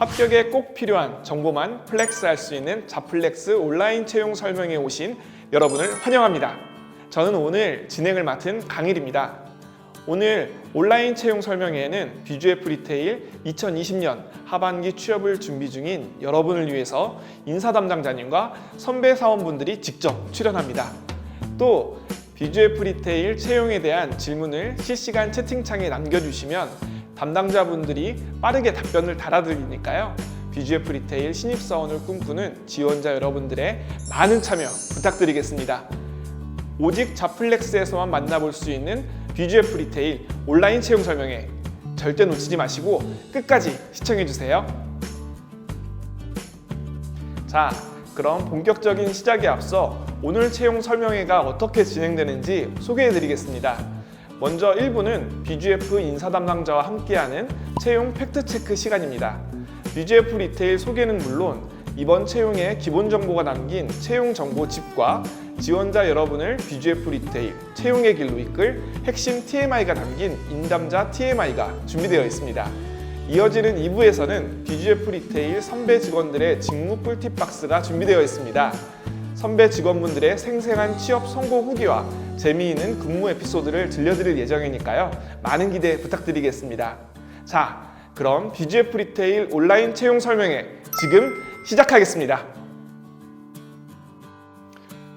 합격에 꼭 필요한 정보만 플렉스할 수 있는 자플렉스 온라인 채용 설명회에 오신 여러분을 환영합니다. 저는 오늘 진행을 맡은 강일입니다. 오늘 온라인 채용 설명회에는 BGF 리테일 2020년 하반기 취업을 준비 중인 여러분을 위해서 인사 담당자님과 선배 사원분들이 직접 출연합니다. 또 BGF 리테일 채용에 대한 질문을 실시간 채팅창에 남겨주시면 담당자분들이 빠르게 답변을 달아드리니까요. BGF 리테일 신입사원을 꿈꾸는 지원자 여러분들의 많은 참여 부탁드리겠습니다. 오직 자플렉스에서만 만나볼 수 있는 BGF 리테일 온라인 채용 설명회 절대 놓치지 마시고 끝까지 시청해주세요. 자, 그럼 본격적인 시작에 앞서 오늘 채용 설명회가 어떻게 진행되는지 소개해드리겠습니다. 먼저 1부는 BGF 인사 담당자와 함께하는 채용 팩트체크 시간입니다. BGF 리테일 소개는 물론 이번 채용에 기본 정보가 담긴 채용 정보 칩과 지원자 여러분을 BGF 리테일 채용의 길로 이끌 핵심 TMI가 담긴 인담자 TMI가 준비되어 있습니다. 이어지는 2부에서는 BGF 리테일 선배 직원들의 직무 꿀팁 박스가 준비되어 있습니다. 선배 직원분들의 생생한 취업 성공 후기와 재미있는 근무 에피소드를 들려드릴 예정이니까요. 많은 기대 부탁드리겠습니다. 자, 그럼 BGF 리테일 온라인 채용 설명회 지금 시작하겠습니다.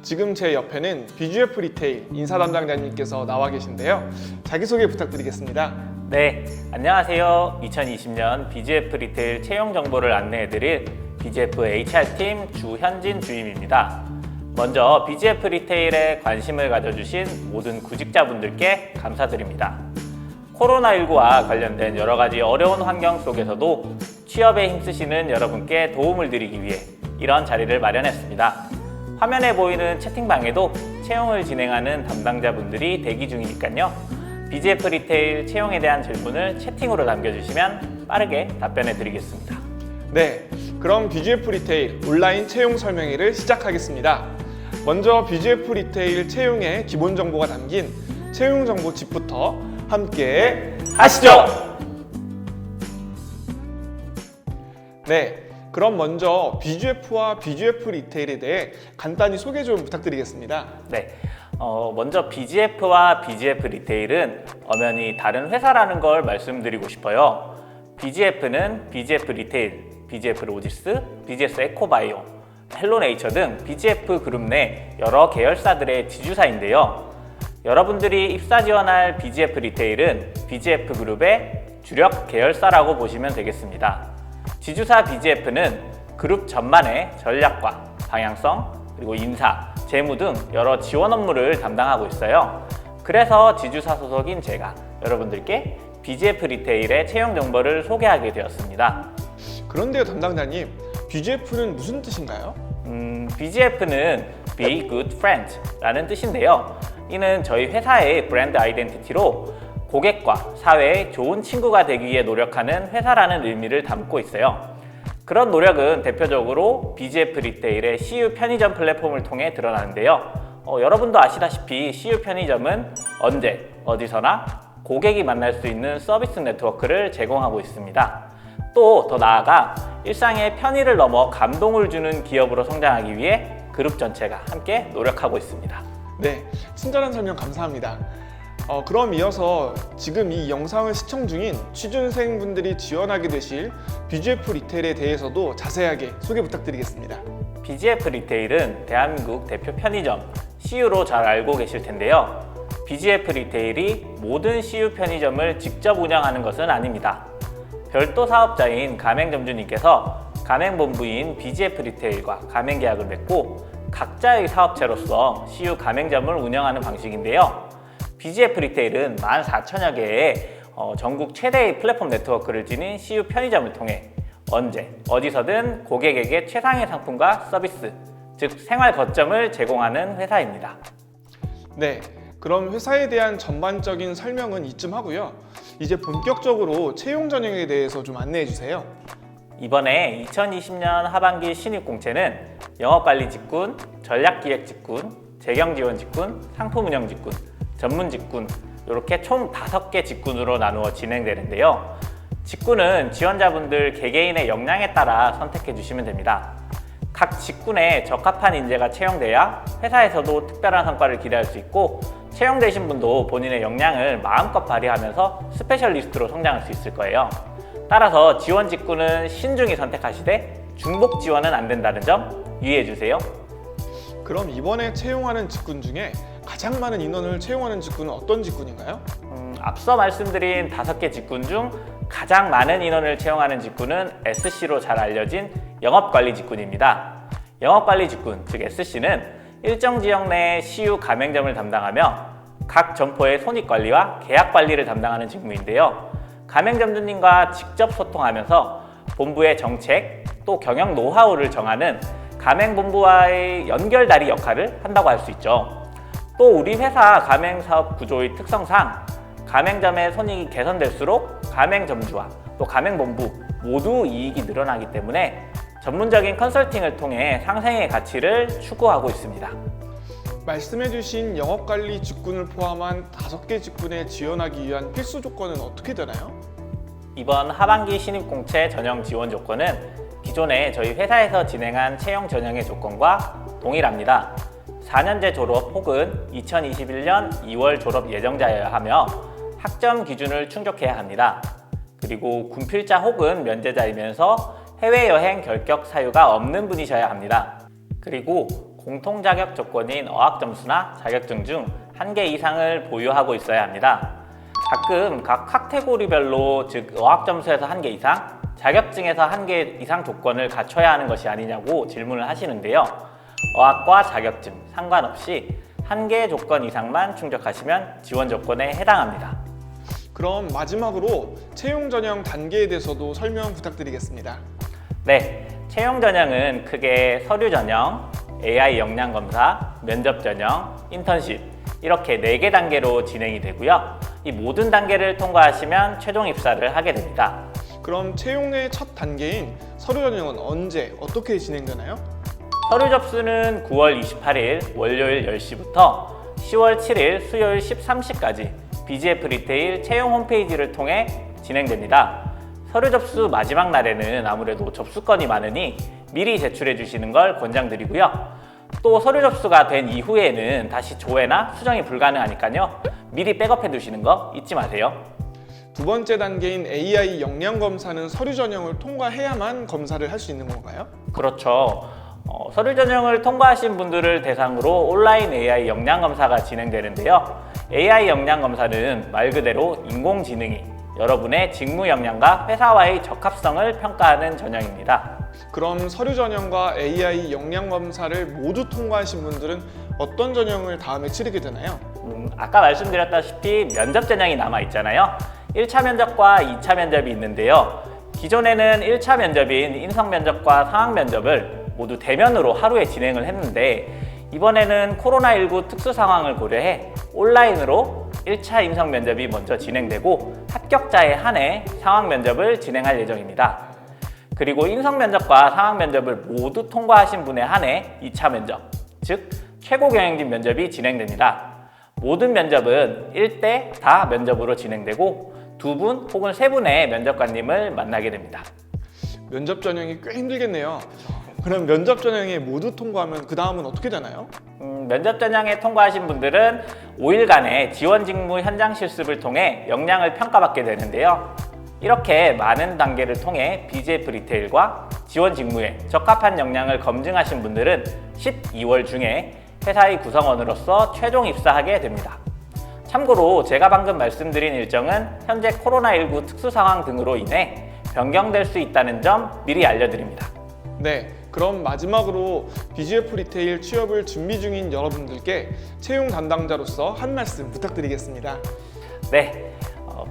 지금 제 옆에는 BGF 리테일 인사 담당자님께서 나와 계신데요. 자기소개 부탁드리겠습니다. 네, 안녕하세요. 2020년 BGF 리테일 채용 정보를 안내해드릴 BGF HR팀 주현진 주임입니다. 먼저 BGF 리테일에 관심을 가져주신 모든 구직자분들께 감사드립니다. 코로나19와 관련된 여러 가지 어려운 환경 속에서도 취업에 힘쓰시는 여러분께 도움을 드리기 위해 이런 자리를 마련했습니다. 화면에 보이는 채팅방에도 채용을 진행하는 담당자분들이 대기 중이니까요. BGF 리테일 채용에 대한 질문을 채팅으로 남겨주시면 빠르게 답변해 드리겠습니다. 네, 그럼 BGF 리테일 온라인 채용 설명회를 시작하겠습니다. 먼저 BGF 리테일 채용의 기본 정보가 담긴 채용 정보 칩부터 함께 하시죠. 네, 그럼 먼저 BGF와 BGF 리테일에 대해 간단히 소개 좀 부탁드리겠습니다. 네, 먼저 BGF와 BGF 리테일은 엄연히 다른 회사라는 걸 말씀드리고 싶어요. BGF는 BGF 리테일, BGF 로지스, BGS 에코바이오, 헬로네이처 등 BGF 그룹 내 여러 계열사들의 지주사인데요. 여러분들이 입사 지원할 BGF 리테일은 BGF 그룹의 주력 계열사라고 보시면 되겠습니다. 지주사 BGF는 그룹 전반의 전략과 방향성, 그리고 인사, 재무 등 여러 지원 업무를 담당하고 있어요. 그래서 지주사 소속인 제가 여러분들께 BGF 리테일의 채용 정보를 소개하게 되었습니다. 그런데요, 담당자님, BGF는 무슨 뜻인가요? BGF는 Be Good Friend 라는 뜻인데요. 이는 저희 회사의 브랜드 아이덴티티로 고객과 사회에 좋은 친구가 되기 위해 노력하는 회사라는 의미를 담고 있어요. 그런 노력은 대표적으로 BGF 리테일의 CU 편의점 플랫폼을 통해 드러나는데요. 여러분도 아시다시피 CU 편의점은 언제, 어디서나 고객이 만날 수 있는 서비스 네트워크를 제공하고 있습니다. 또 더 나아가 일상의 편의를 넘어 감동을 주는 기업으로 성장하기 위해 그룹 전체가 함께 노력하고 있습니다. 네, 친절한 설명 감사합니다. 그럼 이어서 지금 이 영상을 시청 중인 취준생분들이 지원하게 되실 BGF 리테일에 대해서도 자세하게 소개 부탁드리겠습니다. BGF 리테일은 대한민국 대표 편의점 CU로 잘 알고 계실 텐데요. BGF 리테일이 모든 CU 편의점을 직접 운영하는 것은 아닙니다. 별도 사업자인 가맹점주님께서 가맹본부인 BGF 리테일과 가맹계약을 맺고 각자의 사업체로서 CU 가맹점을 운영하는 방식인데요. BGF 리테일은 14,000여 개의 전국 최대의 플랫폼 네트워크를 지닌 CU 편의점을 통해 언제, 어디서든 고객에게 최상의 상품과 서비스, 즉 생활 거점을 제공하는 회사입니다. 네, 그럼 회사에 대한 전반적인 설명은 이쯤 하고요. 이제 본격적으로 채용 전형에 대해서 좀 안내해 주세요. 이번에 2020년 하반기 신입 공채는 영업관리 직군, 전략기획 직군, 재경지원 직군, 상품운영 직군, 전문 직군 이렇게 총 5개 직군으로 나누어 진행되는데요. 직군은 지원자분들 개개인의 역량에 따라 선택해 주시면 됩니다. 각 직군에 적합한 인재가 채용돼야 회사에서도 특별한 성과를 기대할 수 있고, 채용되신 분도 본인의 역량을 마음껏 발휘하면서 스페셜리스트로 성장할 수 있을 거예요. 따라서 지원 직군은 신중히 선택하시되 중복 지원은 안 된다는 점 유의해 주세요. 그럼 이번에 채용하는 직군 중에 가장 많은 인원을 채용하는 직군은 어떤 직군인가요? 앞서 말씀드린 5개 직군 중 가장 많은 인원을 채용하는 직군은 SC로 잘 알려진 영업관리 직군입니다. 영업관리 직군, 즉 SC는 일정 지역 내 CU 가맹점을 담당하며 각 점포의 손익관리와 계약관리를 담당하는 직무인데요. 가맹점주님과 직접 소통하면서 본부의 정책, 또 경영 노하우를 정하는 가맹본부와의 연결다리 역할을 한다고 할 수 있죠. 또 우리 회사 가맹사업 구조의 특성상 가맹점의 손익이 개선될수록 가맹점주와 또 가맹본부 모두 이익이 늘어나기 때문에 전문적인 컨설팅을 통해 상생의 가치를 추구하고 있습니다. 말씀해주신 영업관리 직군을 포함한 5개 직군에 지원하기 위한 필수 조건은 어떻게 되나요? 이번 하반기 신입공채 전형 지원 조건은 기존에 저희 회사에서 진행한 채용 전형의 조건과 동일합니다. 4년제 졸업 혹은 2021년 2월 졸업 예정자여야 하며 학점 기준을 충족해야 합니다. 그리고 군필자 혹은 면제자이면서 해외여행 결격 사유가 없는 분이셔야 합니다. 그리고 공통 자격 조건인 어학점수나 자격증 중 1개 이상을 보유하고 있어야 합니다. 가끔 각 카테고리별로, 즉 어학점수에서 1개 이상, 자격증에서 1개 이상 조건을 갖춰야 하는 것이 아니냐고 질문을 하시는데요. 어학과 자격증 상관없이 1개 조건 이상만 충족하시면 지원 조건에 해당합니다. 그럼 마지막으로 채용 전형 단계에 대해서도 설명 부탁드리겠습니다. 네, 채용 전형은 크게 서류 전형, AI 역량 검사, 면접 전형, 인턴십 이렇게 4개 단계로 진행이 되고요. 이 모든 단계를 통과하시면 최종 입사를 하게 됩니다. 그럼 채용의 첫 단계인 서류 전형은 언제, 어떻게 진행되나요? 서류 접수는 9월 28일 월요일 10시부터 10월 7일 수요일 13시까지 BGF 리테일 채용 홈페이지를 통해 진행됩니다. 서류 접수 마지막 날에는 아무래도 접수건이 많으니 미리 제출해 주시는 걸 권장드리고요. 또 서류 접수가 된 이후에는 다시 조회나 수정이 불가능하니까요. 미리 백업해 두시는 거 잊지 마세요. 두 번째 단계인 AI 역량 검사는 서류 전형을 통과해야만 검사를 할 수 있는 건가요? 그렇죠. 서류 전형을 통과하신 분들을 대상으로 온라인 AI 역량 검사가 진행되는데요. AI 역량 검사는 말 그대로 인공지능이 여러분의 직무 역량과 회사와의 적합성을 평가하는 전형입니다. 그럼 서류 전형과 AI 역량 검사를 모두 통과하신 분들은 어떤 전형을 다음에 치르게 되나요? 아까 말씀드렸다시피 면접 전형이 남아 있잖아요. 1차 면접과 2차 면접이 있는데요. 기존에는 1차 면접인 인성 면접과 상황 면접을 모두 대면으로 하루에 진행을 했는데, 이번에는 코로나19 특수 상황을 고려해 온라인으로 1차 인성 면접이 먼저 진행되고 합격자에 한해 상황 면접을 진행할 예정입니다. 그리고 인성 면접과 상황 면접을 모두 통과하신 분에 한해 2차 면접, 즉 최고 경영진 면접이 진행됩니다. 모든 면접은 1대 다 면접으로 진행되고 2분 혹은 3분의 면접관님을 만나게 됩니다. 면접 전형이 꽤 힘들겠네요. 그럼 면접 전형에 모두 통과하면 그 다음은 어떻게 되나요? 면접 전형에 통과하신 분들은 5일간의 지원 직무 현장 실습을 통해 역량을 평가받게 되는데요. 이렇게 많은 단계를 통해 BGF 리테일과 지원 직무에 적합한 역량을 검증하신 분들은 12월 중에 회사의 구성원으로서 최종 입사하게 됩니다. 참고로 제가 방금 말씀드린 일정은 현재 코로나19 특수 상황 등으로 인해 변경될 수 있다는 점 미리 알려드립니다. 네, 그럼 마지막으로 BGF 리테일 취업을 준비 중인 여러분들께 채용 담당자로서 한 말씀 부탁드리겠습니다. 네,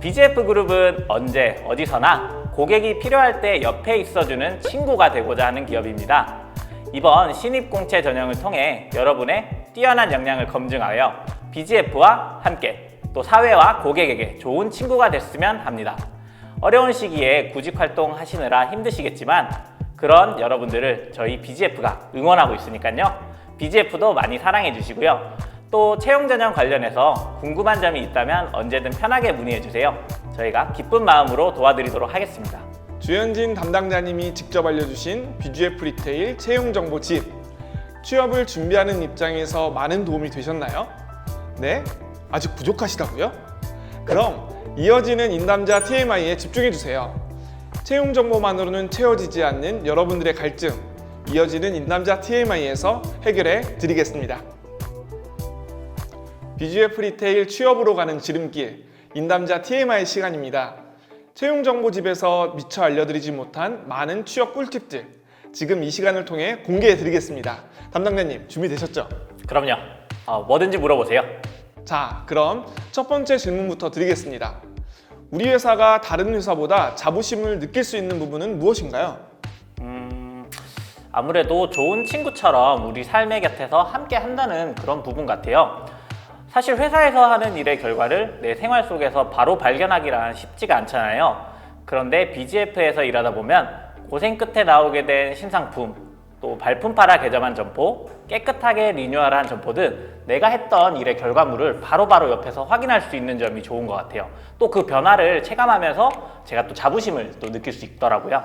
BGF 그룹은 언제 어디서나 고객이 필요할 때 옆에 있어주는 친구가 되고자 하는 기업입니다. 이번 신입공채 전형을 통해 여러분의 뛰어난 역량을 검증하여 BGF와 함께 또 사회와 고객에게 좋은 친구가 됐으면 합니다. 어려운 시기에 구직 활동 하시느라 힘드시겠지만 그런 여러분들을 저희 BGF가 응원하고 있으니까요. BGF도 많이 사랑해 주시고요. 또 채용 전형 관련해서 궁금한 점이 있다면 언제든 편하게 문의해 주세요. 저희가 기쁜 마음으로 도와드리도록 하겠습니다. 주현진 담당자님이 직접 알려주신 BGF 리테일 채용 정보 집. 취업을 준비하는 입장에서 많은 도움이 되셨나요? 네? 아직 부족하시다고요? 그럼 이어지는 인담자 TMI에 집중해주세요. 채용 정보만으로는 채워지지 않는 여러분들의 갈증, 이어지는 인담자 TMI에서 해결해 드리겠습니다. BGF 리테일 취업으로 가는 지름길, 인담자 TMI 시간입니다. 채용 정보집에서 미처 알려드리지 못한 많은 취업 꿀팁들, 지금 이 시간을 통해 공개해 드리겠습니다. 담당자님 준비되셨죠? 그럼요. 뭐든지 물어보세요. 자, 그럼 첫 번째 질문부터 드리겠습니다. 우리 회사가 다른 회사보다 자부심을 느낄 수 있는 부분은 무엇인가요? 아무래도 좋은 친구처럼 우리 삶의 곁에서 함께 한다는 그런 부분 같아요. 사실 회사에서 하는 일의 결과를 내 생활 속에서 바로 발견하기란 쉽지가 않잖아요. 그런데 BGF에서 일하다 보면 고생 끝에 나오게 된 신상품, 또 발품 팔아 개점한 점포, 깨끗하게 리뉴얼한 점포 등 내가 했던 일의 결과물을 바로바로 옆에서 확인할 수 있는 점이 좋은 것 같아요. 또 그 변화를 체감하면서 제가 또 자부심을 또 느낄 수 있더라고요.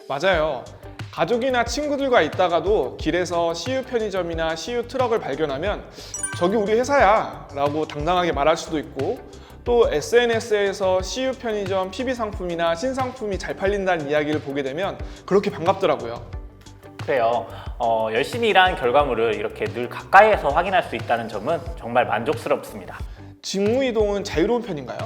맞아요. 가족이나 친구들과 있다가도 길에서 CU 편의점이나 CU 트럭을 발견하면 저기 우리 회사야 라고 당당하게 말할 수도 있고, 또 SNS에서 CU 편의점 PB 상품이나 신상품이 잘 팔린다는 이야기를 보게 되면 그렇게 반갑더라고요. 그래요. 열심히 일한 결과물을 이렇게 늘 가까이에서 확인할 수 있다는 점은 정말 만족스럽습니다. 직무 이동은 자유로운 편인가요?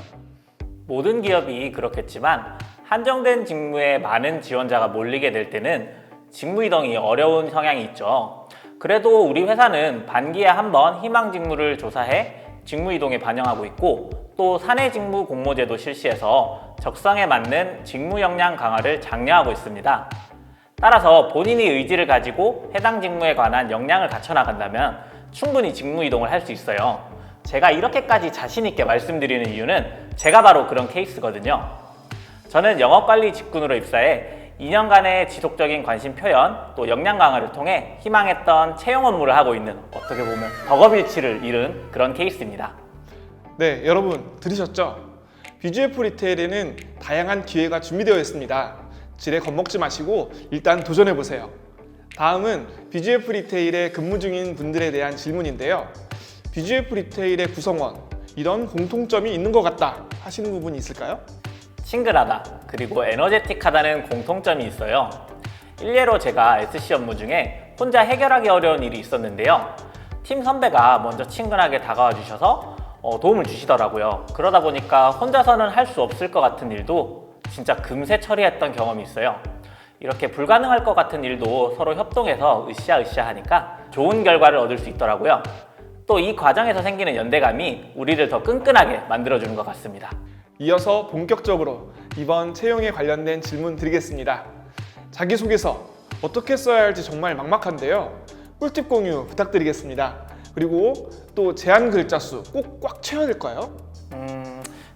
모든 기업이 그렇겠지만 한정된 직무에 많은 지원자가 몰리게 될 때는 직무 이동이 어려운 성향이 있죠. 그래도 우리 회사는 반기에 한 번 희망 직무를 조사해 직무 이동에 반영하고 있고, 또 사내 직무 공모제도 실시해서 적성에 맞는 직무 역량 강화를 장려하고 있습니다. 따라서 본인이 의지를 가지고 해당 직무에 관한 역량을 갖춰 나간다면 충분히 직무 이동을 할 수 있어요. 제가 이렇게까지 자신 있게 말씀드리는 이유는 제가 바로 그런 케이스거든요. 저는 영업관리 직군으로 입사해 2년간의 지속적인 관심 표현, 또 역량 강화를 통해 희망했던 채용 업무를 하고 있는, 어떻게 보면 덕업일치를 이룬 그런 케이스입니다. 네, 여러분 들으셨죠? BGF 리테일에는 다양한 기회가 준비되어 있습니다. 지레 겁먹지 마시고 일단 도전해보세요. 다음은 BGF 리테일에 근무 중인 분들에 대한 질문인데요. BGF 리테일의 구성원, 이런 공통점이 있는 것 같다 하시는 부분이 있을까요? 친근하다, 그리고 에너제틱하다는 공통점이 있어요. 일례로 제가 SC 업무 중에 혼자 해결하기 어려운 일이 있었는데요. 팀 선배가 먼저 친근하게 다가와 주셔서 도움을 주시더라고요. 그러다 보니까 혼자서는 할 수 없을 것 같은 일도 진짜 금세 처리했던 경험이 있어요. 이렇게 불가능할 것 같은 일도 서로 협동해서 으쌰으쌰 하니까 좋은 결과를 얻을 수 있더라고요. 또 이 과정에서 생기는 연대감이 우리를 더 끈끈하게 만들어주는 것 같습니다. 이어서 본격적으로 이번 채용에 관련된 질문 드리겠습니다. 자기소개서 어떻게 써야 할지 정말 막막한데요. 꿀팁 공유 부탁드리겠습니다. 그리고 또 제한 글자 수 꼭 꽉 채워야 될까요?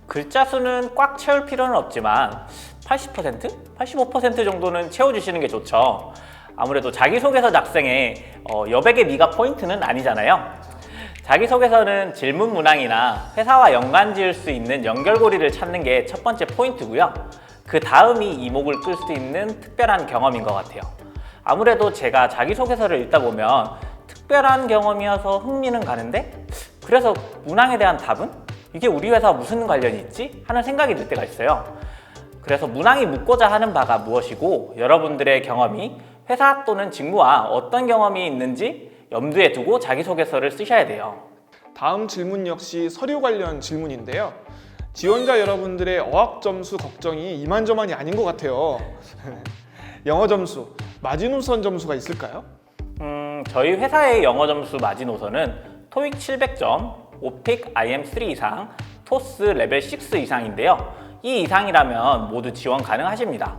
글자 수는 꽉 채울 필요는 없지만 80%? 85% 정도는 채워주시는 게 좋죠. 아무래도 자기소개서 작성에 여백의 미가 포인트는 아니잖아요. 자기소개서는 질문 문항이나 회사와 연관 지을 수 있는 연결고리를 찾는 게 첫 번째 포인트고요. 그 다음이 이목을 끌 수 있는 특별한 경험인 것 같아요. 아무래도 제가 자기소개서를 읽다 보면 특별한 경험이어서 흥미는 가는데, 그래서 문항에 대한 답은? 이게 우리 회사와 무슨 관련이 있지? 하는 생각이 들 때가 있어요. 그래서 문항이 묻고자 하는 바가 무엇이고, 여러분들의 경험이 회사 또는 직무와 어떤 경험이 있는지 염두에 두고 자기소개서를 쓰셔야 돼요. 다음 질문 역시 서류 관련 질문인데요. 지원자 여러분들의 어학 점수 걱정이 이만저만이 아닌 것 같아요. 영어 점수, 마지노선 점수가 있을까요? 저희 회사의 영어 점수 마지노선은 토익 700점, 오픽 IM3 이상, 토스 레벨 6 이상인데요. 이 이상이라면 모두 지원 가능하십니다.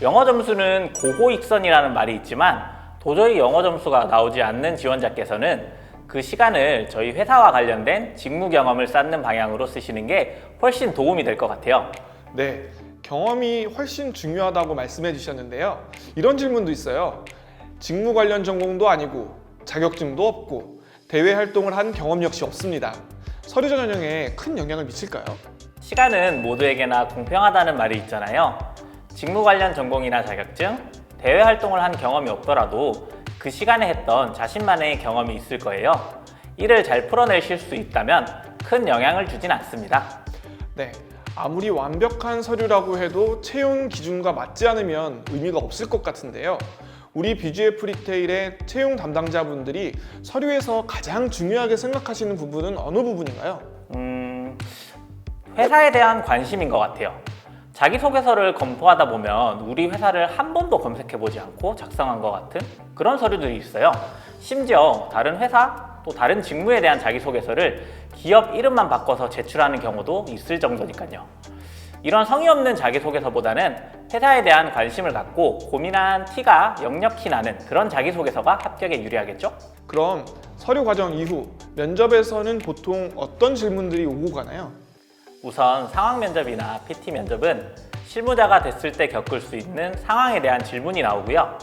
영어 점수는 고고익선이라는 말이 있지만 도저히 영어 점수가 나오지 않는 지원자께서는 그 시간을 저희 회사와 관련된 직무 경험을 쌓는 방향으로 쓰시는 게 훨씬 도움이 될 것 같아요. 네, 경험이 훨씬 중요하다고 말씀해 주셨는데요. 이런 질문도 있어요. 직무 관련 전공도 아니고 자격증도 없고 대외 활동을 한 경험 역시 없습니다. 서류 전형에 큰 영향을 미칠까요? 시간은 모두에게나 공평하다는 말이 있잖아요. 직무 관련 전공이나 자격증, 대외 활동을 한 경험이 없더라도 그 시간에 했던 자신만의 경험이 있을 거예요. 이를 잘 풀어내실 수 있다면 큰 영향을 주진 않습니다. 네, 아무리 완벽한 서류라고 해도 채용 기준과 맞지 않으면 의미가 없을 것 같은데요. 우리 BGF 리테일의 채용 담당자분들이 서류에서 가장 중요하게 생각하시는 부분은 어느 부분인가요? 회사에 대한 관심인 것 같아요. 자기소개서를 검토하다 보면 우리 회사를 한 번도 검색해보지 않고 작성한 것 같은 그런 서류들이 있어요. 심지어 다른 회사, 또 다른 직무에 대한 자기소개서를 기업 이름만 바꿔서 제출하는 경우도 있을 정도니까요. 이런 성의 없는 자기소개서보다는 회사에 대한 관심을 갖고 고민한 티가 역력히 나는 그런 자기소개서가 합격에 유리하겠죠? 그럼 서류 과정 이후 면접에서는 보통 어떤 질문들이 오고 가나요? 우선 상황 면접이나 PT 면접은 실무자가 됐을 때 겪을 수 있는 상황에 대한 질문이 나오고요.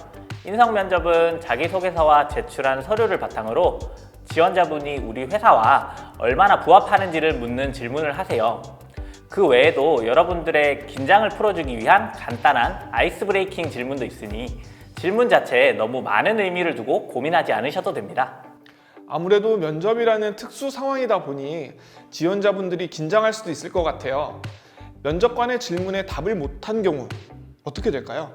인성 면접은 자기소개서와 제출한 서류를 바탕으로 지원자분이 우리 회사와 얼마나 부합하는지를 묻는 질문을 하세요. 그 외에도 여러분들의 긴장을 풀어주기 위한 간단한 아이스 브레이킹 질문도 있으니 질문 자체에 너무 많은 의미를 두고 고민하지 않으셔도 됩니다. 아무래도 면접이라는 특수 상황이다 보니 지원자분들이 긴장할 수도 있을 것 같아요. 면접관의 질문에 답을 못한 경우 어떻게 될까요?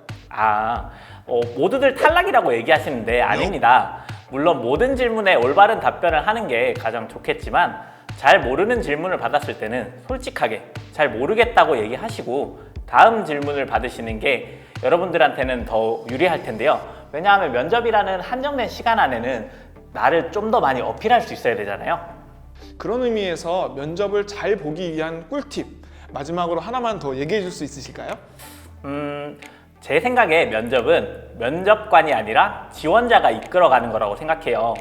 모두들 탈락이라고 얘기하시는데 아닙니다. 물론 모든 질문에 올바른 답변을 하는 게 가장 좋겠지만 잘 모르는 질문을 받았을 때는 솔직하게 잘 모르겠다고 얘기하시고 다음 질문을 받으시는 게 여러분들한테는 더 유리할 텐데요. 왜냐하면 면접이라는 한정된 시간 안에는 나를 좀 더 많이 어필할 수 있어야 되잖아요. 그런 의미에서 면접을 잘 보기 위한 꿀팁 마지막으로 하나만 더 얘기해 줄 수 있으실까요? 제 생각에 면접은 면접관이 아니라 지원자가 이끌어가는 거라고 생각해요.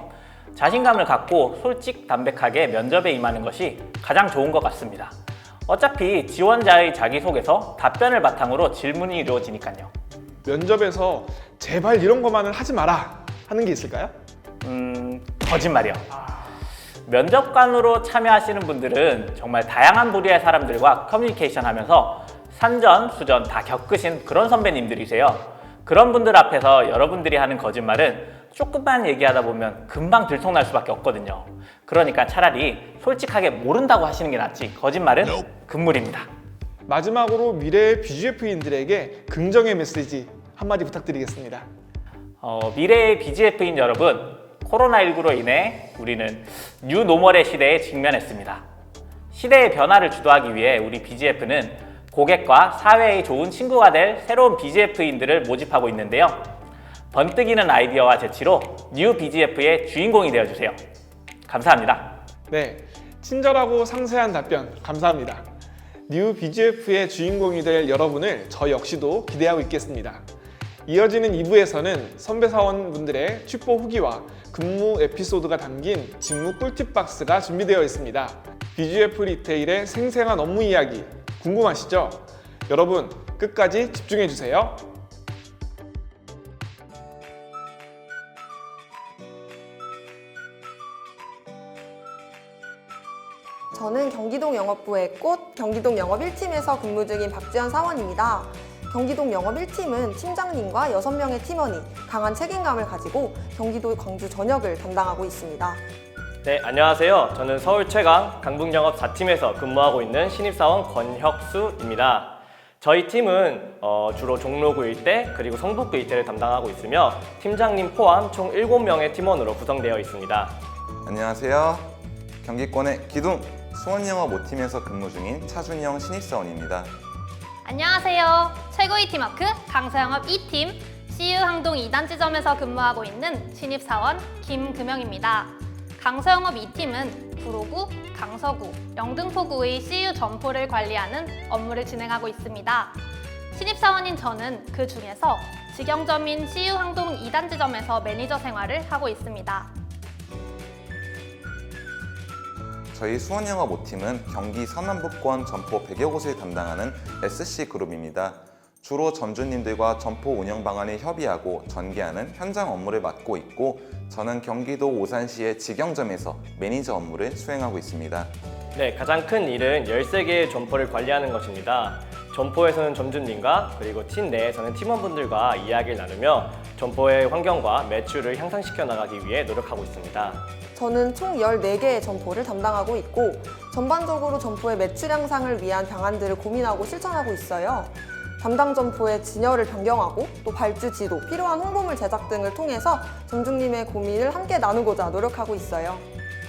자신감을 갖고 솔직담백하게 면접에 임하는 것이 가장 좋은 것 같습니다. 어차피 지원자의 자기소개서, 답변을 바탕으로 질문이 이루어지니까요. 면접에서 제발 이런 것만은 하지 마라 하는 게 있을까요? 거짓말이요. 면접관으로 참여하시는 분들은 정말 다양한 부류의 사람들과 커뮤니케이션 하면서 산전, 수전 다 겪으신 그런 선배님들이세요. 그런 분들 앞에서 여러분들이 하는 거짓말은 조금만 얘기하다 보면 금방 들통날 수밖에 없거든요. 그러니까 차라리 솔직하게 모른다고 하시는 게 낫지 거짓말은 금물입니다. 마지막으로 미래의 BGF인들에게 긍정의 메시지 한마디 부탁드리겠습니다. 미래의 BGF인 여러분, 코로나19로 인해 우리는 뉴노멀의 시대에 직면했습니다. 시대의 변화를 주도하기 위해 우리 BGF는 고객과 사회의 좋은 친구가 될 새로운 BGF인들을 모집하고 있는데요. 번뜩이는 아이디어와 재치로 뉴 BGF의 주인공이 되어주세요. 감사합니다. 네, 친절하고 상세한 답변 감사합니다. 뉴 BGF의 주인공이 될 여러분을 저 역시도 기대하고 있겠습니다. 이어지는 2부에서는 선배 사원분들의 취뽀 후기와 근무 에피소드가 담긴 직무 꿀팁 박스가 준비되어 있습니다. BGF 리테일의 생생한 업무 이야기 궁금하시죠? 여러분 끝까지 집중해 주세요. 저는 경기동 영업부의 꽃 경기동 영업 1팀에서 근무 중인 박지연 사원입니다. 경기동 영업 1팀은 팀장님과 6명의 팀원이 강한 책임감을 가지고 경기도 광주 전역을 담당하고 있습니다. 네, 안녕하세요. 저는 서울 최강 강북영업 4팀에서 근무하고 있는 신입사원 권혁수입니다. 저희 팀은 주로 종로구 일대 그리고 성북구 일대를 담당하고 있으며 팀장님 포함 총 7명의 팀원으로 구성되어 있습니다. 안녕하세요. 경기권의 기둥 수원영업 5팀에서 근무 중인 차준영 신입사원입니다. 안녕하세요. 최고의 팀워크 강서영업 2팀 CU 항동 2단 지점에서 근무하고 있는 신입사원 김금영입니다. 강서영업 2팀은 구로구, 강서구, 영등포구의 CU 점포를 관리하는 업무를 진행하고 있습니다. 신입사원인 저는 그 중에서 직영점인 CU 항동 2단 지점에서 매니저 생활을 하고 있습니다. 저희 수원영업 5팀은 경기 서남북권 점포 100여 곳을 담당하는 SC그룹입니다. 주로 점주님들과 점포 운영 방안을 협의하고 전개하는 현장 업무를 맡고 있고 저는 경기도 오산시의 직영점에서 매니저 업무를 수행하고 있습니다. 네, 가장 큰 일은 13개의 점포를 관리하는 것입니다. 점포에서는 점주님과 그리고 팀 내에서는 팀원분들과 이야기를 나누며 점포의 환경과 매출을 향상시켜 나가기 위해 노력하고 있습니다. 저는 총 14개의 점포를 담당하고 있고 전반적으로 점포의 매출 향상을 위한 방안들을 고민하고 실천하고 있어요. 담당 점포의 진열을 변경하고 또 발주 지도, 필요한 홍보물 제작 등을 통해서 점주님의 고민을 함께 나누고자 노력하고 있어요.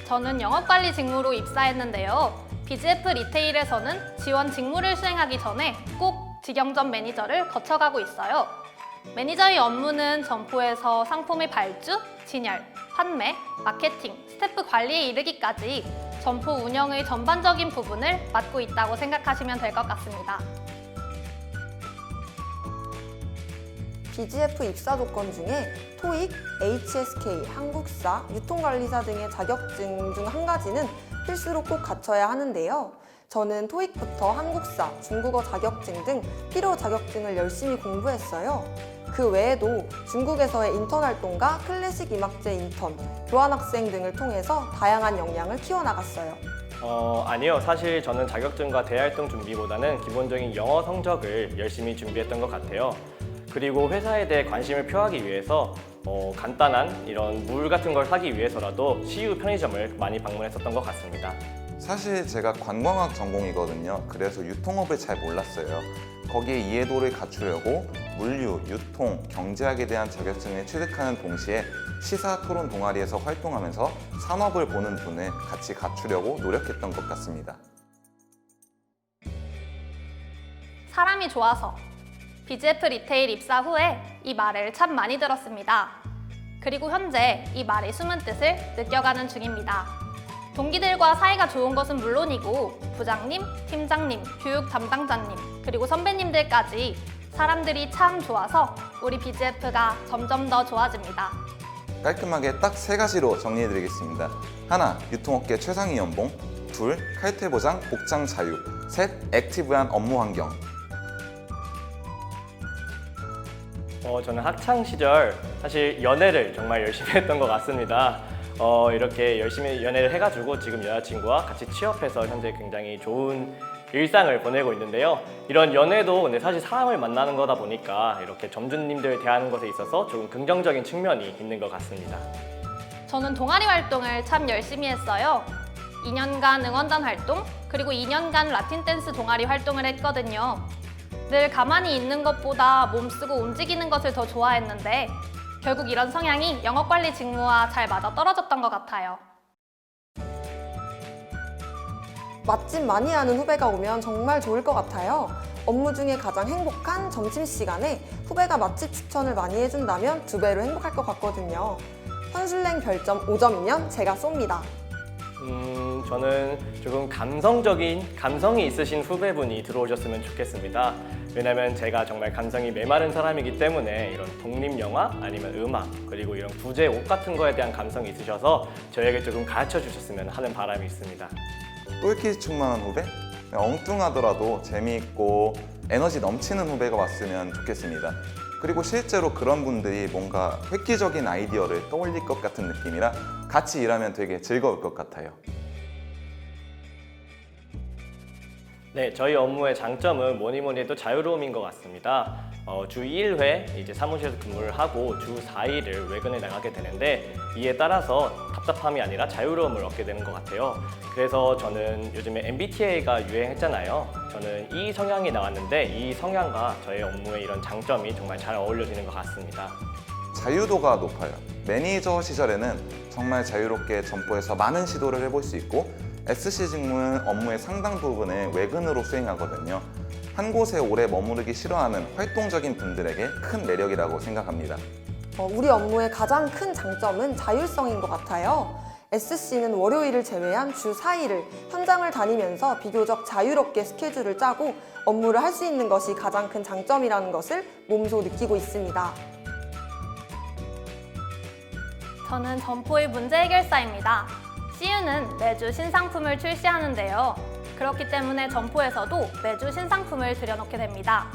저는 영업관리 직무로 입사했는데요. BGF 리테일에서는 지원 직무를 수행하기 전에 꼭 직영점 매니저를 거쳐가고 있어요. 매니저의 업무는 점포에서 상품의 발주, 진열, 판매, 마케팅, 스태프 관리에 이르기까지 점포 운영의 전반적인 부분을 맡고 있다고 생각하시면 될 것 같습니다. BGF 입사 조건 중에 토익, HSK, 한국사, 유통관리사 등의 자격증 중 한 가지는 필수로 꼭 갖춰야 하는데요. 저는 토익부터 한국사, 중국어 자격증 등 필요 자격증을 열심히 공부했어요. 그 외에도 중국에서의 인턴 활동과 클래식 음악제 인턴, 교환학생 등을 통해서 다양한 역량을 키워나갔어요. 아니요. 사실 저는 자격증과 대활동 준비보다는 기본적인 영어 성적을 열심히 준비했던 것 같아요. 그리고 회사에 대해 관심을 표하기 위해서 간단한 이런 물 같은 걸 사기 위해서라도 CU 편의점을 많이 방문했었던 것 같습니다. 사실 제가 관광학 전공이거든요. 그래서 유통업을 잘 몰랐어요. 거기에 이해도를 갖추려고 물류, 유통, 경제학에 대한 자격증을 취득하는 동시에 시사 토론 동아리에서 활동하면서 산업을 보는 눈을 같이 갖추려고 노력했던 것 같습니다. 사람이 좋아서 BGF 리테일 입사 후에 이 말을 참 많이 들었습니다. 그리고 현재 이 말의 숨은 뜻을 느껴가는 중입니다. 동기들과 사이가 좋은 것은 물론이고 부장님, 팀장님, 교육 담당자님, 그리고 선배님들까지 사람들이 참 좋아서 우리 BGF가 점점 더 좋아집니다. 깔끔하게 딱 3가지로 정리해드리겠습니다. 하나, 유통업계 최상위 연봉. 둘, 칼퇴 보장, 복장 자유. 셋, 액티브한 업무 환경. 저는 학창 시절 사실 연애를 정말 열심히 했던 것 같습니다. 이렇게 열심히 연애를 해가지고 지금 여자친구와 같이 취업해서 현재 굉장히 좋은 일상을 보내고 있는데요. 이런 연애도 근데 사실 사람을 만나는 거다 보니까 이렇게 점주님들 대하는 것에 있어서 조금 긍정적인 측면이 있는 것 같습니다. 저는 동아리 활동을 참 열심히 했어요. 2년간 응원단 활동, 그리고 2년간 라틴 댄스 동아리 활동을 했거든요. 늘 가만히 있는 것보다 몸쓰고 움직이는 것을 더 좋아했는데 결국 이런 성향이 영업관리 직무와 잘 맞아떨어졌던 것 같아요. 맛집 많이 하는 후배가 오면 정말 좋을 것 같아요. 업무 중에 가장 행복한 점심시간에 후배가 맛집 추천을 많이 해준다면 2배로 행복할 것 같거든요. 현술랭 별점 5점이면 제가 쏩니다. 저는 조금 감성이 있으신 후배분이 들어오셨으면 좋겠습니다. 왜냐면 제가 정말 감성이 메마른 사람이기 때문에 이런 독립영화 아니면 음악 그리고 이런 부제 옷 같은 거에 대한 감성이 있으셔서 저에게 조금 가르쳐 주셨으면 하는 바람이 있습니다. 똘끼 충만한 후배? 엉뚱하더라도 재미있고 에너지 넘치는 후배가 왔으면 좋겠습니다. 그리고 실제로 그런 분들이 뭔가 획기적인 아이디어를 떠올릴 것 같은 느낌이라 같이 일하면 되게 즐거울 것 같아요. 네, 저희 업무의 장점은 뭐니 해도 자유로움인 것 같습니다. 주 1회 이제 사무실에서 근무를 하고 주 4일을 외근에 나가게 되는데 이에 따라서 답답함이 아니라 자유로움을 얻게 되는 것 같아요. 그래서 저는 요즘에 MBTI가 유행했잖아요. 저는 E 성향이 나왔는데 이 성향과 저의 업무의 이런 장점이 정말 잘 어울려지는 것 같습니다. 자유도가 높아요. 매니저 시절에는 정말 자유롭게 점포에서 많은 시도를 해볼 수 있고 SC 직무는 업무의 상당 부분을 외근으로 수행하거든요. 한 곳에 오래 머무르기 싫어하는 활동적인 분들에게 큰 매력이라고 생각합니다. 우리 업무의 가장 큰 장점은 자율성인 것 같아요. SC는 월요일을 제외한 주 4일을 현장을 다니면서 비교적 자유롭게 스케줄을 짜고 업무를 할 수 있는 것이 가장 큰 장점이라는 것을 몸소 느끼고 있습니다. 저는 점포의 문제 해결사입니다. CU는 매주 신상품을 출시하는데요. 그렇기 때문에 점포에서도 매주 신상품을 들여놓게 됩니다.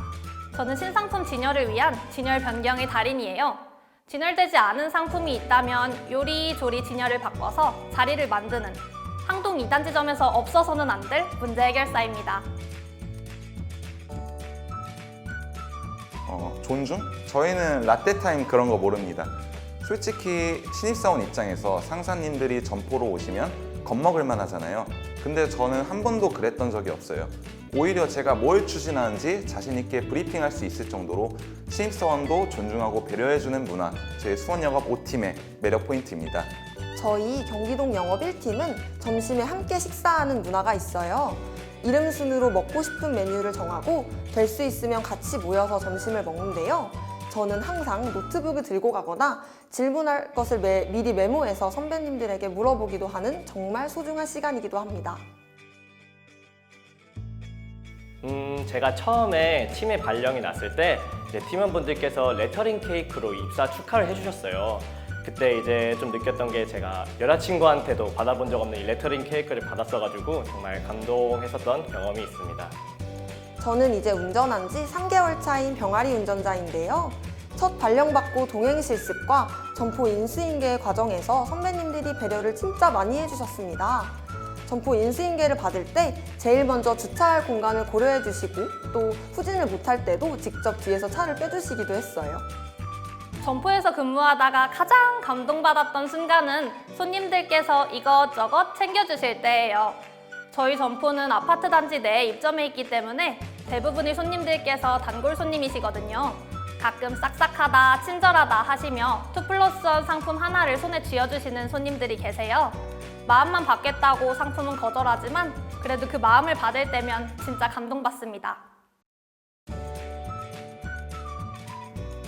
저는 신상품 진열을 위한 진열 변경의 달인이에요. 진열되지 않은 상품이 있다면 요리조리 진열을 바꿔서 자리를 만드는 항동 2단 지점에서 없어서는 안 될 문제 해결사입니다. 존중? 저희는 라떼타임 그런 거 모릅니다. 솔직히 신입사원 입장에서 상사님들이 점포로 오시면 겁먹을만 하잖아요. 근데 저는 한 번도 그랬던 적이 없어요. 오히려 제가 뭘 추진하는지 자신 있게 브리핑할 수 있을 정도로 신입사원도 존중하고 배려해주는 문화, 제 수원영업 5팀의 매력 포인트입니다. 저희 경기동 영업 1팀은 점심에 함께 식사하는 문화가 있어요. 이름 순으로 먹고 싶은 메뉴를 정하고 될 수 있으면 같이 모여서 점심을 먹는데요. 저는 항상 노트북을 들고 가거나 질문할 것을 미리 메모해서 선배님들에게 물어보기도 하는 정말 소중한 시간이기도 합니다. 제가 처음에 팀에 발령이 났을 때 이제 팀원분들께서 레터링 케이크로 입사 축하를 해주셨어요. 그때 이제 좀 느꼈던 게 제가 여자친구한테도 받아본 적 없는 이 레터링 케이크를 받았어가지고 정말 감동했었던 경험이 있습니다. 저는 이제 운전한 지 3개월 차인 병아리 운전자인데요. 첫 발령받고 동행 실습과 점포 인수인계 과정에서 선배님들이 배려를 진짜 많이 해주셨습니다. 점포 인수인계를 받을 때 제일 먼저 주차할 공간을 고려해 주시고 또 후진을 못할 때도 직접 뒤에서 차를 빼주시기도 했어요. 점포에서 근무하다가 가장 감동받았던 순간은 손님들께서 이것저것 챙겨주실 때예요. 저희 점포는 아파트 단지 내에 입점해 있기 때문에 대부분의 손님들께서 단골 손님이시거든요. 가끔 싹싹하다, 친절하다 하시며 2+1 상품 하나를 손에 쥐어주시는 손님들이 계세요. 마음만 받겠다고 상품은 거절하지만 그래도 그 마음을 받을 때면 진짜 감동받습니다.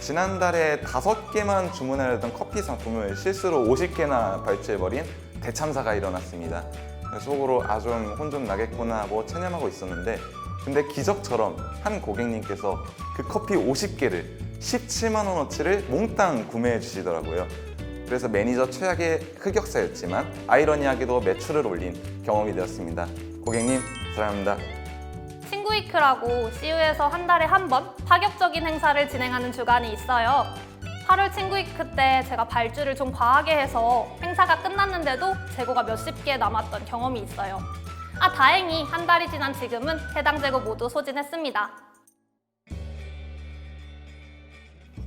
지난달에 5개만 주문하려던 커피 상품을 실수로 50개나 발주해버린 대참사가 일어났습니다. 속으로 아 좀 혼 좀 나겠구나 하고 체념하고 있었는데 근데 기적처럼 한 고객님께서 그 커피 50개를 17만 원어치를 몽땅 구매해 주시더라고요. 그래서 매니저 최악의 흑역사였지만 아이러니하게도 매출을 올린 경험이 되었습니다. 고객님 사랑합니다. 친구위크라고 CU에서 한 달에 한 번 파격적인 행사를 진행하는 주간이 있어요. 8월 친구위크 때 제가 발주를 좀 과하게 해서 행사가 끝났는데도 재고가 몇십 개 남았던 경험이 있어요. 다행히 한 달이 지난 지금은 해당 재고 모두 소진했습니다.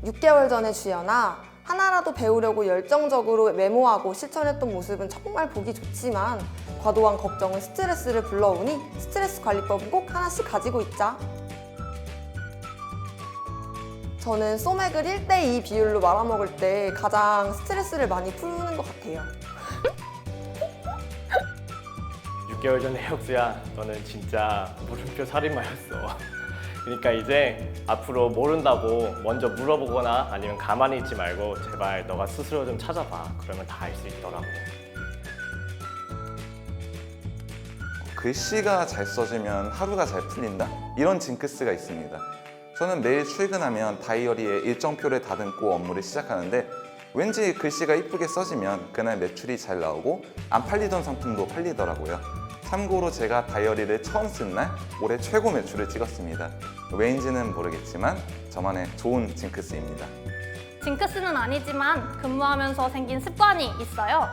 6개월 전에 주연아, 하나라도 배우려고 열정적으로 메모하고 실천했던 모습은 정말 보기 좋지만 과도한 걱정은 스트레스를 불러오니 스트레스 관리법은 꼭 하나씩 가지고 있자. 저는 소맥을 1:2 비율로 말아먹을 때 가장 스트레스를 많이 푸는 것 같아요. 6개월 전에 혁수야, 너는 진짜 물음표 살인마였어. 그러니까 이제 앞으로 모른다고 먼저 물어보거나 아니면 가만히 있지 말고 제발 너가 스스로 좀 찾아봐. 그러면 다 알 수 있더라고. 글씨가 잘 써지면 하루가 잘 풀린다? 이런 징크스가 있습니다. 저는 매일 출근하면 다이어리에 일정표를 다듬고 업무를 시작하는데 왠지 글씨가 이쁘게 써지면 그날 매출이 잘 나오고 안 팔리던 상품도 팔리더라고요. 참고로 제가 다이어리를 처음 쓴 날 올해 최고 매출을 찍었습니다. 왜인지는 모르겠지만 저만의 좋은 징크스입니다. 징크스는 아니지만 근무하면서 생긴 습관이 있어요.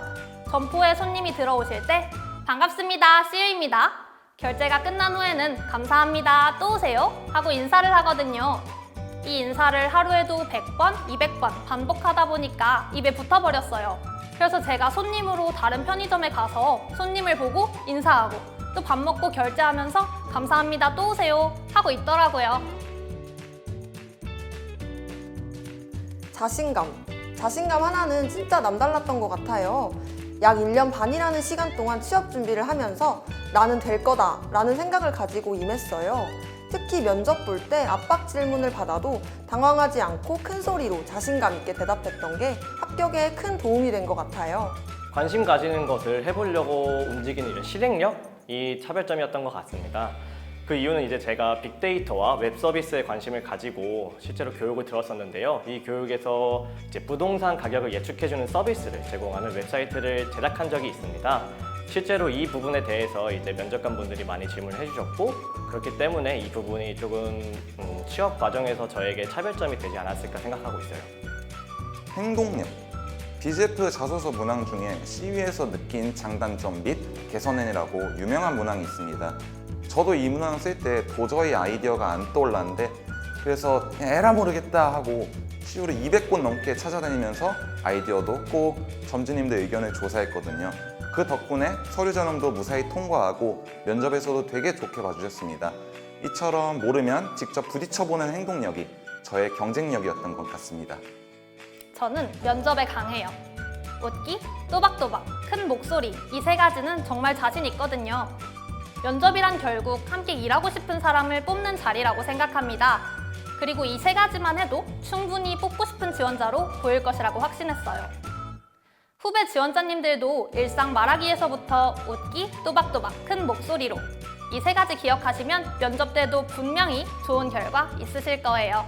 점포에 손님이 들어오실 때 반갑습니다, CU입니다. 결제가 끝난 후에는 감사합니다, 또 오세요 하고 인사를 하거든요. 이 인사를 하루에도 100번, 200번 반복하다 보니까 입에 붙어버렸어요. 그래서 제가 손님으로 다른 편의점에 가서 손님을 보고 인사하고 또 밥 먹고 결제하면서 감사합니다, 또 오세요 하고 있더라고요. 자신감 하나는 진짜 남달랐던 것 같아요. 약 1년 반이라는 시간 동안 취업 준비를 하면서 나는 될 거다 라는 생각을 가지고 임했어요. 특히 면접 볼 때 압박 질문을 받아도 당황하지 않고 큰 소리로 자신감 있게 대답했던 게 합격에 큰 도움이 된 것 같아요. 관심 가지는 것을 해보려고 움직이는 이런 실행력이 차별점이었던 것 같습니다. 그 이유는 이제 제가 빅데이터와 웹 서비스에 관심을 가지고 실제로 교육을 들었었는데요. 이 교육에서 이제 부동산 가격을 예측해주는 서비스를 제공하는 웹사이트를 제작한 적이 있습니다. 실제로 이 부분에 대해서 이제 면접관 분들이 많이 질문을 해주셨고 그렇기 때문에 이 부분이 조금 취업 과정에서 저에게 차별점이 되지 않았을까 생각하고 있어요. 행동력. BGF 자소서 문항 중에 CU에서 느낀 장단점 및 개선안이라고 유명한 문항이 있습니다. 저도 이 문항 쓸 때 도저히 아이디어가 안 떠올랐는데 그래서 그냥 에라 모르겠다 하고 CU를 200권 넘게 찾아다니면서 아이디어도 얻고 점주님들 의견을 조사했거든요. 그 덕분에 서류 전형도 무사히 통과하고 면접에서도 되게 좋게 봐주셨습니다. 이처럼 모르면 직접 부딪혀보는 행동력이 저의 경쟁력이었던 것 같습니다. 저는 면접에 강해요. 웃기, 또박또박, 큰 목소리 이 세 가지는 정말 자신 있거든요. 면접이란 결국 함께 일하고 싶은 사람을 뽑는 자리라고 생각합니다. 그리고 이 세 가지만 해도 충분히 뽑고 싶은 지원자로 보일 것이라고 확신했어요. 후배 지원자님들도 일상 말하기에서부터 웃기, 또박또박, 큰 목소리로 이 세 가지 기억하시면 면접 때도 분명히 좋은 결과 있으실 거예요.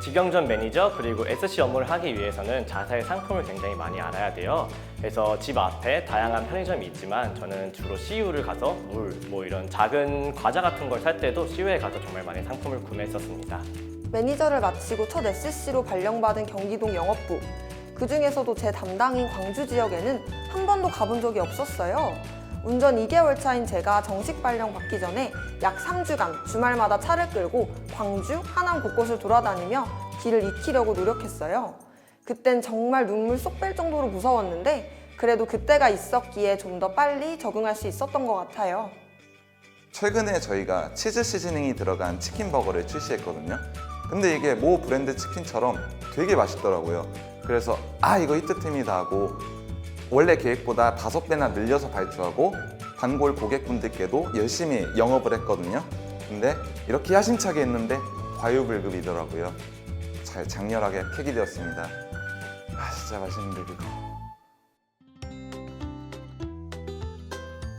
직영전 매니저 그리고 SC 업무를 하기 위해서는 자사의 상품을 굉장히 많이 알아야 돼요. 그래서 집 앞에 다양한 편의점이 있지만 저는 주로 CU를 가서 물, 이런 작은 과자 같은 걸 살 때도 CU에 가서 정말 많이 상품을 구매했었습니다. 매니저를 마치고 첫 SC로 발령받은 경기동 영업부. 그 중에서도 제 담당인 광주 지역에는 한 번도 가본 적이 없었어요. 운전 2개월 차인 제가 정식 발령 받기 전에 약 3주간 주말마다 차를 끌고 광주, 하남 곳곳을 돌아다니며 길을 익히려고 노력했어요. 그땐 정말 눈물 쏙 뺄 정도로 무서웠는데 그래도 그때가 있었기에 좀 더 빨리 적응할 수 있었던 것 같아요. 최근에 저희가 치즈 시즈닝이 들어간 치킨 버거를 출시했거든요. 근데 이게 모 브랜드 치킨처럼 되게 맛있더라고요. 그래서 이거 히트템이다 하고 원래 계획보다 5배나 늘려서 발주하고 단골 고객분들께도 열심히 영업을 했거든요. 근데 이렇게 야심차게 했는데 과유불급이더라고요. 잘 장렬하게 폐기되었습니다. 진짜 맛있는데 그거.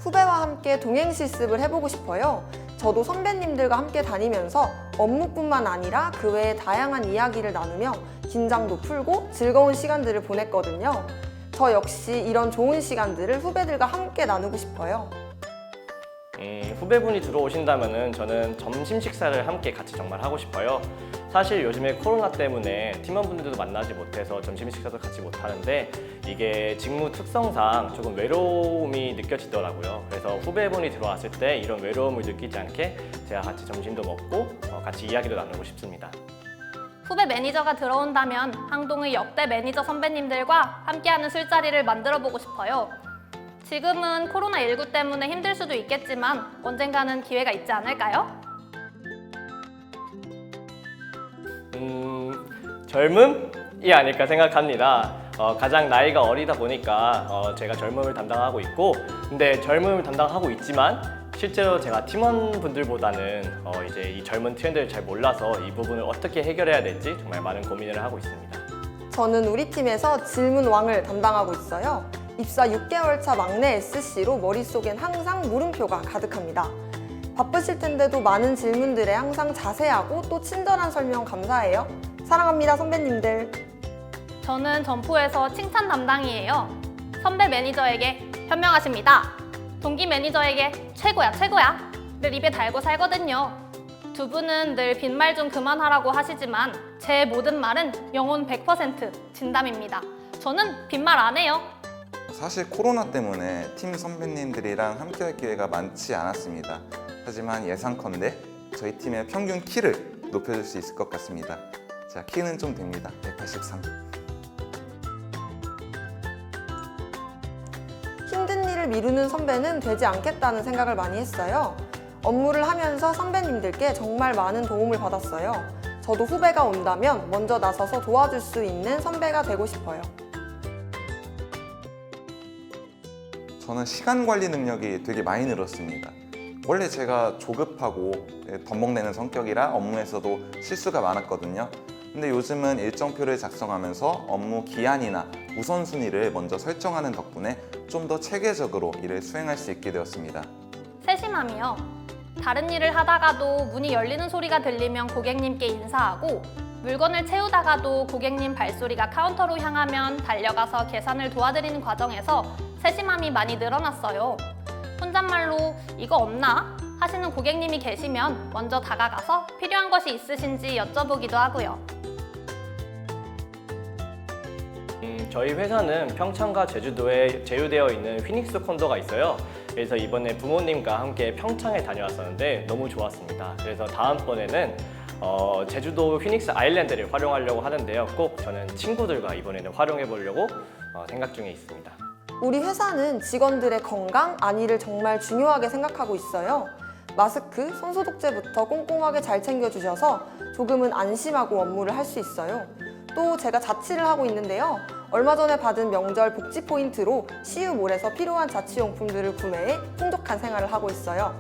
후배와 함께 동행 실습을 해보고 싶어요. 저도 선배님들과 함께 다니면서 업무뿐만 아니라 그 외에 다양한 이야기를 나누며 긴장도 풀고 즐거운 시간들을 보냈거든요. 저 역시 이런 좋은 시간들을 후배들과 함께 나누고 싶어요. 후배분이 들어오신다면 저는 점심 식사를 함께 같이 정말 하고 싶어요. 사실 요즘에 코로나 때문에 팀원분들도 만나지 못해서 점심 식사도 같이 못하는데 이게 직무 특성상 조금 외로움이 느껴지더라고요. 그래서 후배분이 들어왔을 때 이런 외로움을 느끼지 않게 제가 같이 점심도 먹고 같이 이야기도 나누고 싶습니다. 후배 매니저가 들어온다면 항동의 역대 매니저 선배님들과 함께하는 술자리를 만들어보고 싶어요. 지금은 코로나19 때문에 힘들 수도 있겠지만 언젠가는 기회가 있지 않을까요? 젊음이 아닐까 생각합니다. 가장 나이가 어리다 보니까 제가 젊음을 담당하고 있고 근데 젊음을 담당하고 있지만 실제로 제가 팀원분들보다는 이제 이 젊은 트렌드를 잘 몰라서 이 부분을 어떻게 해결해야 될지 정말 많은 고민을 하고 있습니다. 저는 우리 팀에서 질문왕을 담당하고 있어요. 입사 6개월 차 막내 SC로 머릿속엔 항상 물음표가 가득합니다. 바쁘실 텐데도 많은 질문들에 항상 자세하고 또 친절한 설명 감사해요. 사랑합니다, 선배님들. 저는 점포에서 칭찬 담당이에요. 선배 매니저에게 현명하십니다. 동기 매니저에게 최고야 를 입에 달고 살거든요. 두 분은 늘 빈말 좀 그만하라고 하시지만 제 모든 말은 영혼 100% 진담입니다. 저는 빈말 안 해요. 사실 코로나 때문에 팀 선배님들이랑 함께할 기회가 많지 않았습니다. 하지만 예상컨대 저희 팀의 평균 키를 높여줄 수 있을 것 같습니다. 자, 키는 좀 됩니다. 183. 힘든 일을 미루는 선배는 되지 않겠다는 생각을 많이 했어요. 업무를 하면서 선배님들께 정말 많은 도움을 받았어요. 저도 후배가 온다면 먼저 나서서 도와줄 수 있는 선배가 되고 싶어요. 저는 시간 관리 능력이 되게 많이 늘었습니다. 원래 제가 조급하고 덤벙대는 성격이라 업무에서도 실수가 많았거든요. 근데 요즘은 일정표를 작성하면서 업무 기한이나 우선순위를 먼저 설정하는 덕분에 좀 더 체계적으로 일을 수행할 수 있게 되었습니다. 세심함이요. 다른 일을 하다가도 문이 열리는 소리가 들리면 고객님께 인사하고 물건을 채우다가도 고객님 발소리가 카운터로 향하면 달려가서 계산을 도와드리는 과정에서 세심함이 많이 늘어났어요. 혼잣말로 이거 없나? 하시는 고객님이 계시면 먼저 다가가서 필요한 것이 있으신지 여쭤보기도 하고요. 저희 회사는 평창과 제주도에 제휴되어 있는 휘닉스 콘도가 있어요. 그래서 이번에 부모님과 함께 평창에 다녀왔었는데 너무 좋았습니다. 그래서 다음번에는 제주도 휘닉스 아일랜드를 활용하려고 하는데요. 꼭 저는 친구들과 이번에는 활용해 보려고 생각 중에 있습니다. 우리 회사는 직원들의 건강, 안위를 정말 중요하게 생각하고 있어요. 마스크, 손소독제부터 꼼꼼하게 잘 챙겨주셔서 조금은 안심하고 업무를 할 수 있어요. 또 제가 자취를 하고 있는데요. 얼마 전에 받은 명절 복지 포인트로 CU몰에서 필요한 자취용품들을 구매해 풍족한 생활을 하고 있어요.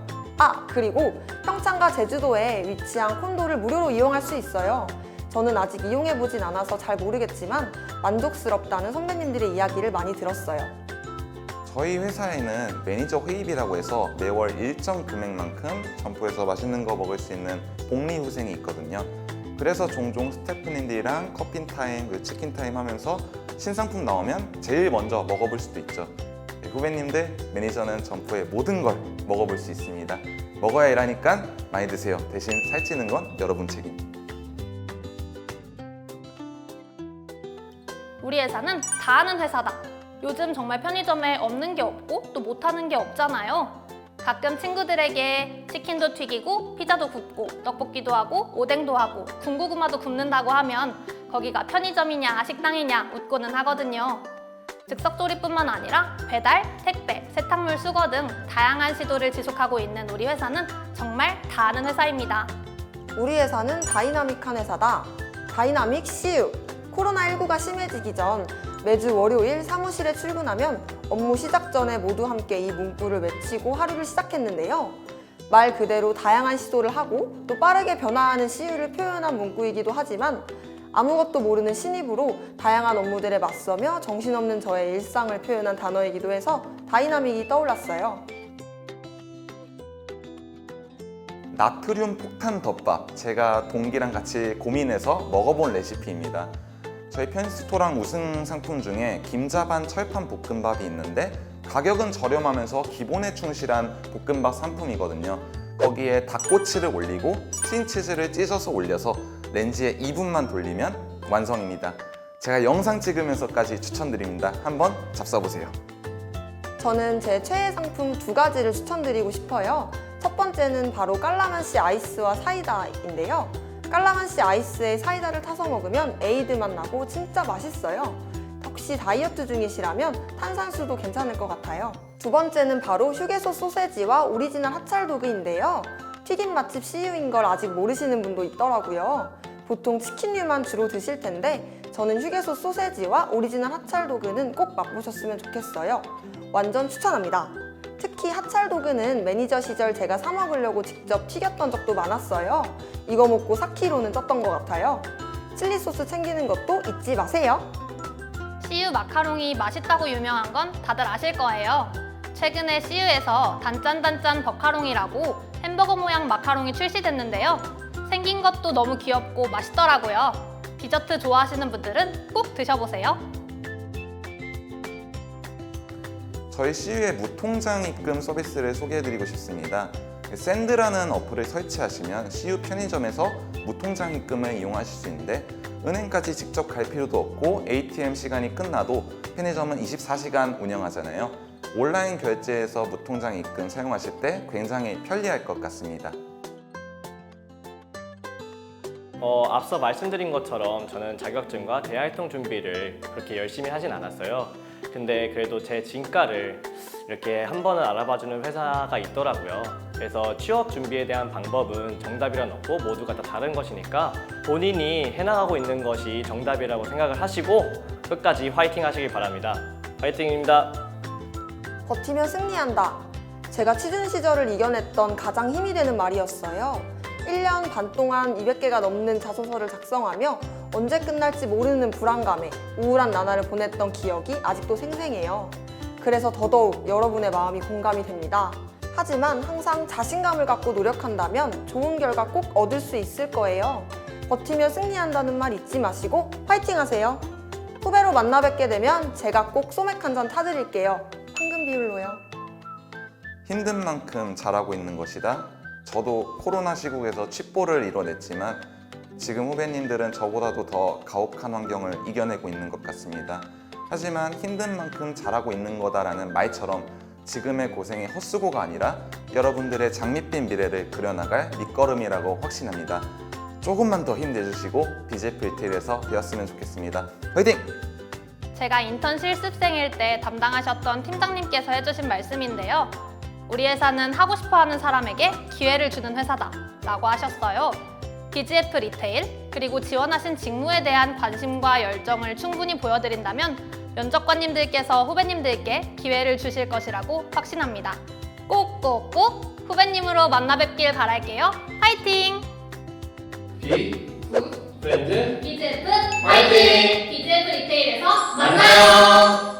그리고 평창과 제주도에 위치한 콘도를 무료로 이용할 수 있어요. 저는 아직 이용해보진 않아서 잘 모르겠지만 만족스럽다는 선배님들의 이야기를 많이 들었어요. 저희 회사에는 매니저 회의비라고 해서 매월 일정 금액만큼 점포에서 맛있는 거 먹을 수 있는 복리 후생이 있거든요. 그래서 종종 스태프님들이랑 커피 타임, 치킨 타임 하면서 신상품 나오면 제일 먼저 먹어볼 수도 있죠. 후배님들, 매니저는 점포의 모든 걸 먹어볼 수 있습니다. 먹어야 일하니까 많이 드세요. 대신 살찌는 건 여러분 책임. 우리 회사는 다 하는 회사다. 요즘 정말 편의점에 없는 게 없고 또 못하는 게 없잖아요. 가끔 친구들에게 치킨도 튀기고 피자도 굽고 떡볶이도 하고 오뎅도 하고 군고구마도 굽는다고 하면 거기가 편의점이냐 식당이냐 웃고는 하거든요. 즉석조리뿐만 아니라 배달, 택배, 세탁물 수거 등 다양한 시도를 지속하고 있는 우리 회사는 정말 다 하는 회사입니다. 우리 회사는 다이나믹한 회사다. 다이나믹 CU. 코로나19가 심해지기 전 매주 월요일 사무실에 출근하면 업무 시작 전에 모두 함께 이 문구를 외치고 하루를 시작했는데요. 말 그대로 다양한 시도를 하고 또 빠르게 변화하는 CU를 표현한 문구이기도 하지만 아무것도 모르는 신입으로 다양한 업무들에 맞서며 정신없는 저의 일상을 표현한 단어이기도 해서 다이나믹이 떠올랐어요. 나트륨 폭탄 덮밥, 제가 동기랑 같이 고민해서 먹어본 레시피입니다. 저희 편스토랑 우승 상품 중에 김자반 철판 볶음밥이 있는데 가격은 저렴하면서 기본에 충실한 볶음밥 상품이거든요. 거기에 닭꼬치를 올리고 스팀치즈를 찢어서 올려서 렌지에 2분만 돌리면 완성입니다. 제가 영상 찍으면서까지 추천드립니다. 한번 잡숴보세요. 저는 제 최애 상품 2가지를 추천드리고 싶어요. 첫 번째는 바로 깔라만시 아이스와 사이다인데요. 깔라만시 아이스에 사이다를 타서 먹으면 에이드 맛 나고 진짜 맛있어요. 혹시 다이어트 중이시라면 탄산수도 괜찮을 것 같아요. 두 번째는 바로 휴게소 소세지와 오리지널 핫찰도그인데요. 튀김 맛집 CU인 걸 아직 모르시는 분도 있더라고요. 보통 치킨류만 주로 드실 텐데 저는 휴게소 소세지와 오리지널 핫찰도그는 꼭 맛보셨으면 좋겠어요. 완전 추천합니다. 특히 핫찰도그는 매니저 시절 제가 사 먹으려고 직접 튀겼던 적도 많았어요. 이거 먹고 4kg는 쪘던 것 같아요. 칠리 소스 챙기는 것도 잊지 마세요. CU 마카롱이 맛있다고 유명한 건 다들 아실 거예요. 최근에 CU에서 단짠단짠 버카롱이라고 햄버거 모양 마카롱이 출시됐는데요. 생긴 것도 너무 귀엽고 맛있더라고요. 디저트 좋아하시는 분들은 꼭 드셔보세요. 저희 CU의 무통장 입금 서비스를 소개해드리고 싶습니다. 샌드라는 어플을 설치하시면 CU 편의점에서 무통장 입금을 이용하실 수 있는데 은행까지 직접 갈 필요도 없고 ATM 시간이 끝나도 편의점은 24시간 운영하잖아요. 온라인 결제에서 무통장 입금 사용하실 때 굉장히 편리할 것 같습니다. 앞서 말씀드린 것처럼 저는 자격증과 대활동 준비를 그렇게 열심히 하진 않았어요. 근데 그래도 제 진가를 이렇게 한 번은 알아봐주는 회사가 있더라고요. 그래서 취업 준비에 대한 방법은 정답이란 없고 모두가 다 다른 것이니까 본인이 해나가고 있는 것이 정답이라고 생각을 하시고 끝까지 화이팅 하시길 바랍니다. 화이팅입니다. 버티면 승리한다. 제가 취준 시절을 이겨냈던 가장 힘이 되는 말이었어요. 1년 반 동안 200개가 넘는 자소서를 작성하며 언제 끝날지 모르는 불안감에 우울한 나날을 보냈던 기억이 아직도 생생해요. 그래서 더더욱 여러분의 마음이 공감이 됩니다. 하지만 항상 자신감을 갖고 노력한다면 좋은 결과 꼭 얻을 수 있을 거예요. 버티면 승리한다는 말 잊지 마시고 파이팅 하세요. 후배로 만나 뵙게 되면 제가 꼭 소맥 한 잔 타드릴게요. 황금 비율로요. 힘든 만큼 잘하고 있는 것이다. 저도 코로나 시국에서 취뽀를 이뤄냈지만 지금 후배님들은 저보다도 더 가혹한 환경을 이겨내고 있는 것 같습니다. 하지만 힘든 만큼 잘하고 있는 거다라는 말처럼 지금의 고생이 헛수고가 아니라 여러분들의 장밋빛 미래를 그려나갈 밑거름이라고 확신합니다. 조금만 더 힘내주시고 BJF 리테일에서 배웠으면 좋겠습니다. 화이팅! 제가 인턴 실습생일 때 담당하셨던 팀장님께서 해주신 말씀인데요. 우리 회사는 하고 싶어하는 사람에게 기회를 주는 회사다 라고 하셨어요. BGF 리테일 그리고 지원하신 직무에 대한 관심과 열정을 충분히 보여드린다면 면접관님들께서 후배님들께 기회를 주실 것이라고 확신합니다. 꼭꼭꼭 후배님으로 만나 뵙길 바랄게요. 화이팅! 브랜드 BGF 화이팅! BGF 리테일에서 만나요!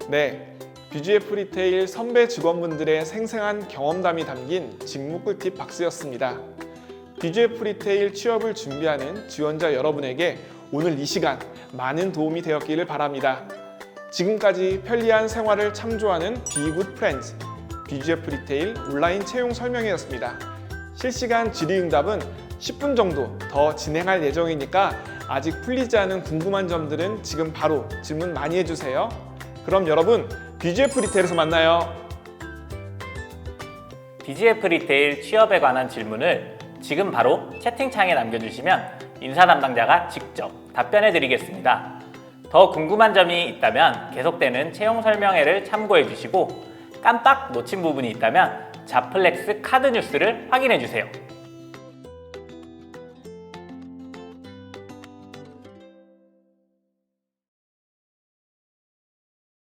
네, BGF 리테일 선배 직원분들의 생생한 경험담이 담긴 직무 꿀팁 박스였습니다. BGF 리테일 취업을 준비하는 지원자 여러분에게 오늘 이 시간 많은 도움이 되었기를 바랍니다. 지금까지 편리한 생활을 창조하는 비굿 프렌즈 BGF 리테일 온라인 채용 설명회였습니다. 실시간 질의응답은 10분 정도 더 진행할 예정이니까 아직 풀리지 않은 궁금한 점들은 지금 바로 질문 많이 해주세요. 그럼 여러분 BGF 리테일에서 만나요. BGF 리테일 취업에 관한 질문을 지금 바로 채팅창에 남겨주시면 인사 담당자가 직접 답변해 드리겠습니다. 더 궁금한 점이 있다면 계속되는 채용 설명회를 참고해 주시고 깜빡 놓친 부분이 있다면 자플렉스 카드 뉴스를 확인해 주세요.